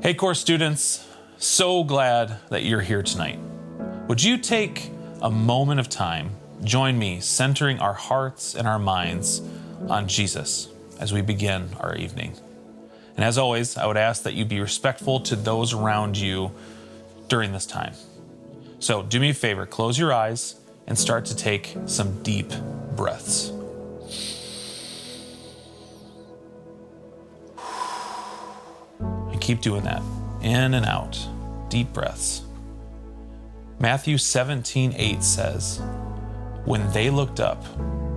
Hey, course students, so glad that you're here tonight. Would you take a moment of time, join me centering our hearts and our minds on Jesus as we begin our evening. And as always, I would ask that you be respectful to those around you during this time. So do me a favor, close your eyes and start to take some deep breaths. And keep doing that, in and out, deep breaths. Matthew 17:8 says, when they looked up,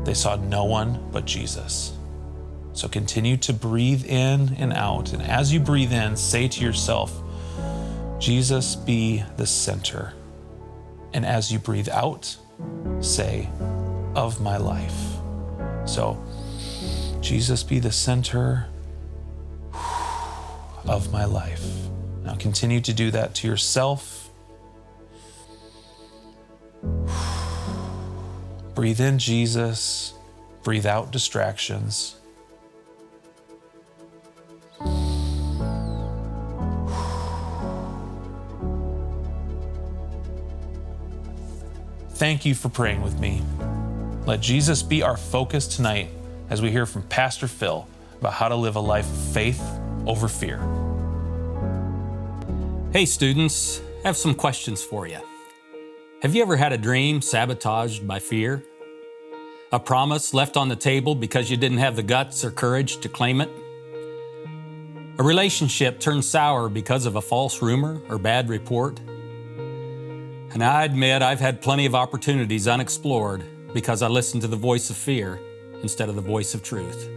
they saw no one but Jesus. So continue to breathe in and out. And as you breathe in, say to yourself, Jesus be the center. And as you breathe out, say, of my life. So, Jesus be the center of my life. Now continue to do that to yourself. Breathe in Jesus, breathe out distractions. Thank you for praying with me. Let Jesus be our focus tonight as we hear from Pastor Phil about how to live a life of faith over fear. Hey students, I have some questions for you. Have you ever had a dream sabotaged by fear? A promise left on the table because you didn't have the guts or courage to claim it? A relationship turned sour because of a false rumor or bad report? And I admit I've had plenty of opportunities unexplored because I listened to the voice of fear instead of the voice of truth.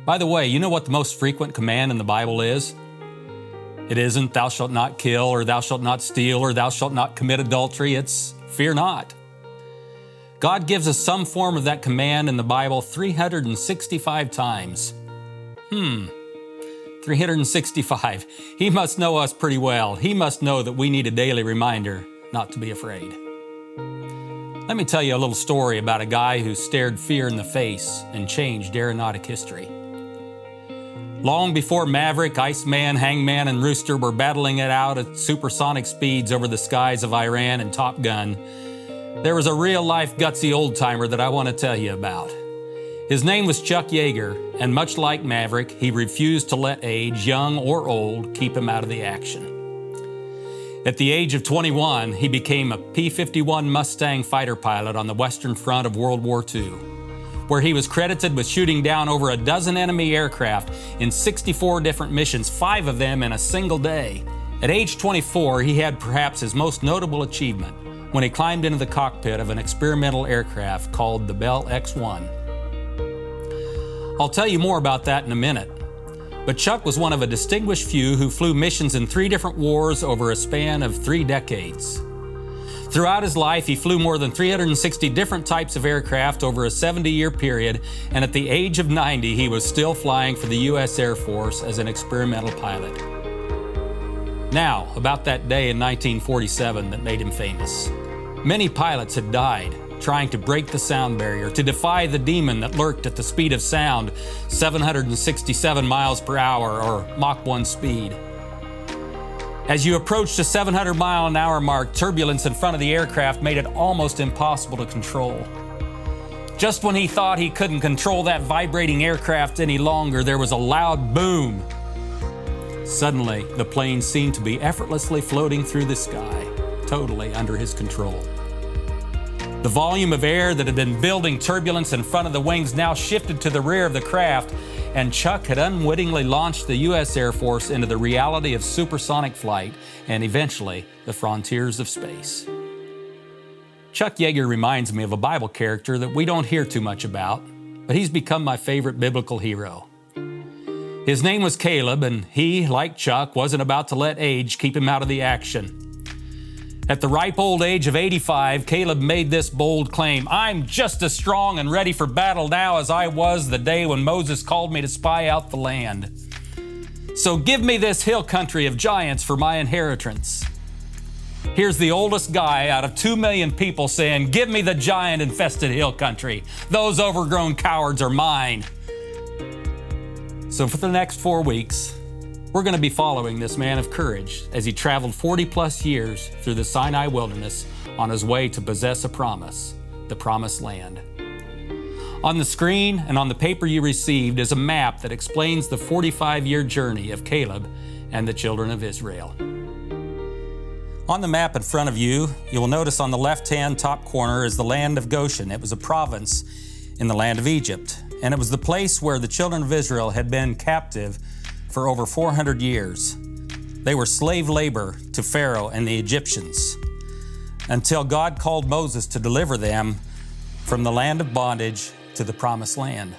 By the way, you know what the most frequent command in the Bible is? It isn't thou shalt not kill, or thou shalt not steal, or thou shalt not commit adultery. It's fear not. God gives us some form of that command in the Bible 365 times. 365. He must know us pretty well. He must know that we need a daily reminder not to be afraid. Let me tell you a little story about a guy who stared fear in the face and changed aeronautic history. Long before Maverick, Iceman, Hangman, and Rooster were battling it out at supersonic speeds over the skies of Iran and Top Gun, there was a real-life gutsy old-timer that I want to tell you about. His name was Chuck Yeager, and much like Maverick, he refused to let age, young or old, keep him out of the action. At the age of 21, he became a P-51 Mustang fighter pilot on the Western Front of World War II, where he was credited with shooting down over a dozen enemy aircraft in 64 different missions, 5 of them in a single day. At age 24, he had perhaps his most notable achievement when he climbed into the cockpit of an experimental aircraft called the Bell X-1. I'll tell you more about that in a minute, but Chuck was one of a distinguished few who flew missions in 3 different wars over a span of 3 decades. Throughout his life, he flew more than 360 different types of aircraft over a 70-year period, and at the age of 90, he was still flying for the U.S. Air Force as an experimental pilot. Now, about that day in 1947 that made him famous. Many pilots had died trying to break the sound barrier, to defy the demon that lurked at the speed of sound, 767 miles per hour, or Mach 1 speed. As you approached the 700-mile-an-hour mark, turbulence in front of the aircraft made it almost impossible to control. Just when he thought he couldn't control that vibrating aircraft any longer, there was a loud boom. Suddenly, the plane seemed to be effortlessly floating through the sky, totally under his control. The volume of air that had been building turbulence in front of the wings now shifted to the rear of the craft, and Chuck had unwittingly launched the U.S. Air Force into the reality of supersonic flight and eventually the frontiers of space. Chuck Yeager reminds me of a Bible character that we don't hear too much about, but he's become my favorite biblical hero. His name was Caleb, and he, like Chuck, wasn't about to let age keep him out of the action. At the ripe old age of 85, Caleb made this bold claim: I'm just as strong and ready for battle now as I was the day when Moses called me to spy out the land. So give me this hill country of giants for my inheritance. Here's the oldest guy out of 2 million people saying, give me the giant-infested hill country. Those overgrown cowards are mine. So for the next 4 weeks, We're going to be following this man of courage as he traveled 40 plus years through the Sinai wilderness on his way to possess a promise, the Promised Land. On the screen and on the paper you received is a map that explains the 45-year journey of Caleb and the children of Israel. On the map in front of you, you will notice on the left-hand top corner is the land of Goshen. It was a province in the land of Egypt, and it was the place where the children of Israel had been captive for over 400 years. They were slave labor to Pharaoh and the Egyptians until God called Moses to deliver them from the land of bondage to the Promised Land.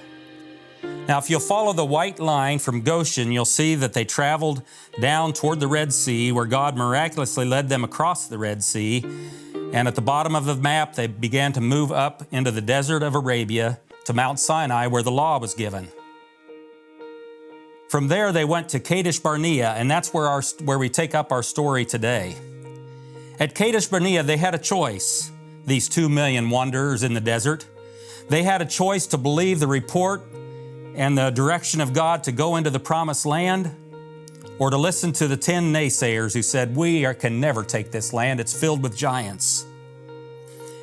Now, if you'll follow the white line from Goshen, you'll see that they traveled down toward the Red Sea, where God miraculously led them across the Red Sea. And at the bottom of the map, they began to move up into the desert of Arabia to Mount Sinai, where the law was given. From there, they went to Kadesh Barnea, and that's where we take up our story today. At Kadesh Barnea, they had a choice, these 2 million wanderers in the desert. They had a choice to believe the report and the direction of God to go into the Promised Land, or to listen to the 10 naysayers who said, can never take this land, it's filled with giants.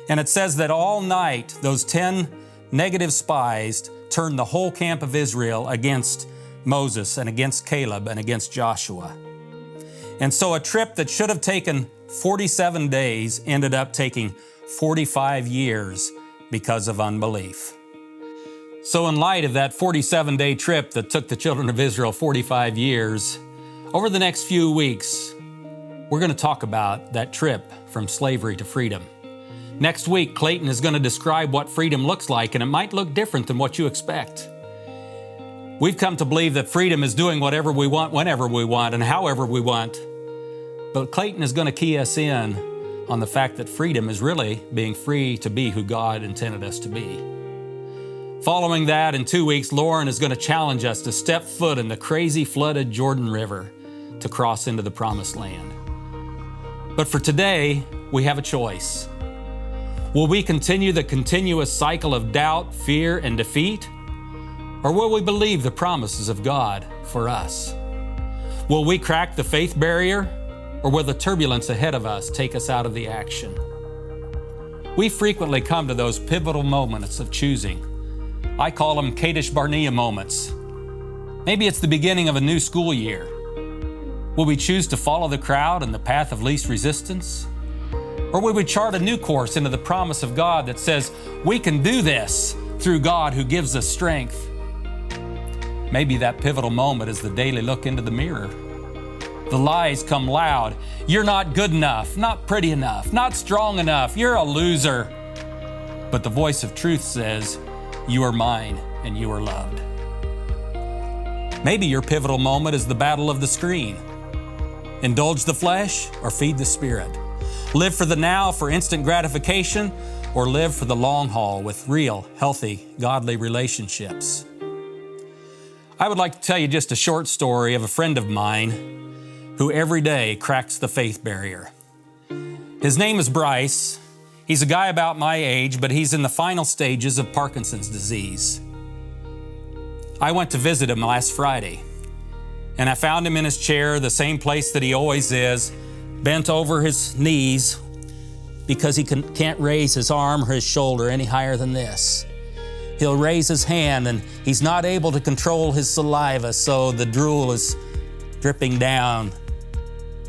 And it says that all night, those 10 negative spies turned the whole camp of Israel against Moses and against Caleb and against Joshua. And so a trip that should have taken 47 days ended up taking 45 years because of unbelief. So in light of that 47-day trip that took the children of Israel 45 years, over the next few weeks, we're going to talk about that trip from slavery to freedom. Next week, Clayton is going to describe what freedom looks like, and it might look different than what you expect. We've come to believe that freedom is doing whatever we want, whenever we want, and however we want. But Clayton is going to key us in on the fact that freedom is really being free to be who God intended us to be. Following that, in 2 weeks, Lauren is going to challenge us to step foot in the crazy flooded Jordan River to cross into the Promised Land. But for today, we have a choice. Will we continue the continuous cycle of doubt, fear, and defeat? Or will we believe the promises of God for us? Will we crack the faith barrier? Or will the turbulence ahead of us take us out of the action? We frequently come to those pivotal moments of choosing. I call them Kadesh Barnea moments. Maybe it's the beginning of a new school year. Will we choose to follow the crowd and the path of least resistance? Or will we chart a new course into the promise of God that says we can do this through God who gives us strength? Maybe that pivotal moment is the daily look into the mirror. The lies come loud. You're not good enough, not pretty enough, not strong enough, you're a loser. But the voice of truth says, you are mine and you are loved. Maybe your pivotal moment is the battle of the screen. Indulge the flesh or feed the spirit. Live for the now for instant gratification, or live for the long haul with real, healthy, godly relationships. I would like to tell you just a short story of a friend of mine who every day cracks the faith barrier. His name is Bryce. He's a guy about my age, but he's in the final stages of Parkinson's disease. I went to visit him last Friday, and I found him in his chair, the same place that he always is, bent over his knees because he can't raise his arm or his shoulder any higher than this. He'll raise his hand, and he's not able to control his saliva, so the drool is dripping down.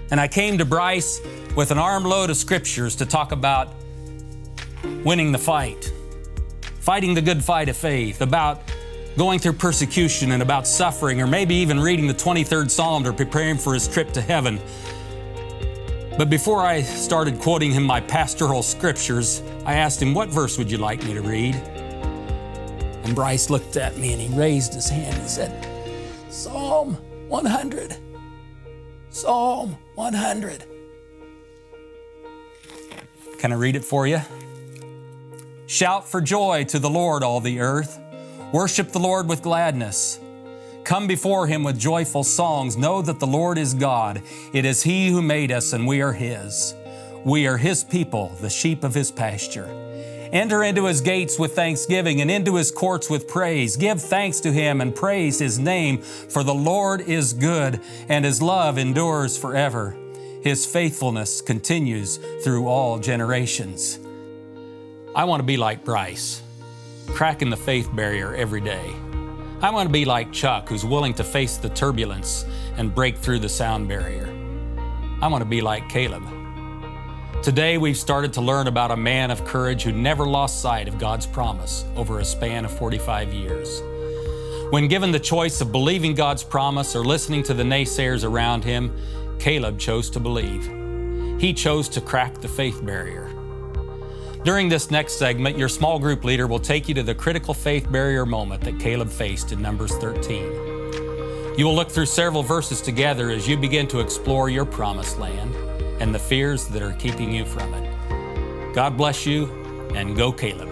And I came to Bryce with an armload of scriptures to talk about winning the fight, fighting the good fight of faith, about going through persecution and about suffering, or maybe even reading the 23rd Psalm to prepare him for his trip to heaven. But before I started quoting him my pastoral scriptures, I asked him, what verse would you like me to read? And Bryce looked at me and he raised his hand and said, Psalm 100. Psalm 100. Can I read it for you? Shout for joy to the Lord, all the earth. Worship the Lord with gladness. Come before Him with joyful songs. Know that the Lord is God. It is He who made us, and we are His. We are His people, the sheep of His pasture. Enter into his gates with thanksgiving and into his courts with praise. Give thanks to him and praise his name, for the Lord is good, and his love endures forever. His faithfulness continues through all generations. I want to be like Bryce, cracking the faith barrier every day. I want to be like Chuck, who's willing to face the turbulence and break through the sound barrier. I want to be like Caleb. Today, we've started to learn about a man of courage who never lost sight of God's promise over a span of 45 years. When given the choice of believing God's promise or listening to the naysayers around him, Caleb chose to believe. He chose to crack the faith barrier. During this next segment, your small group leader will take you to the critical faith barrier moment that Caleb faced in Numbers 13. You will look through several verses together as you begin to explore your promised land and the fears that are keeping you from it. God bless you, and go Caleb.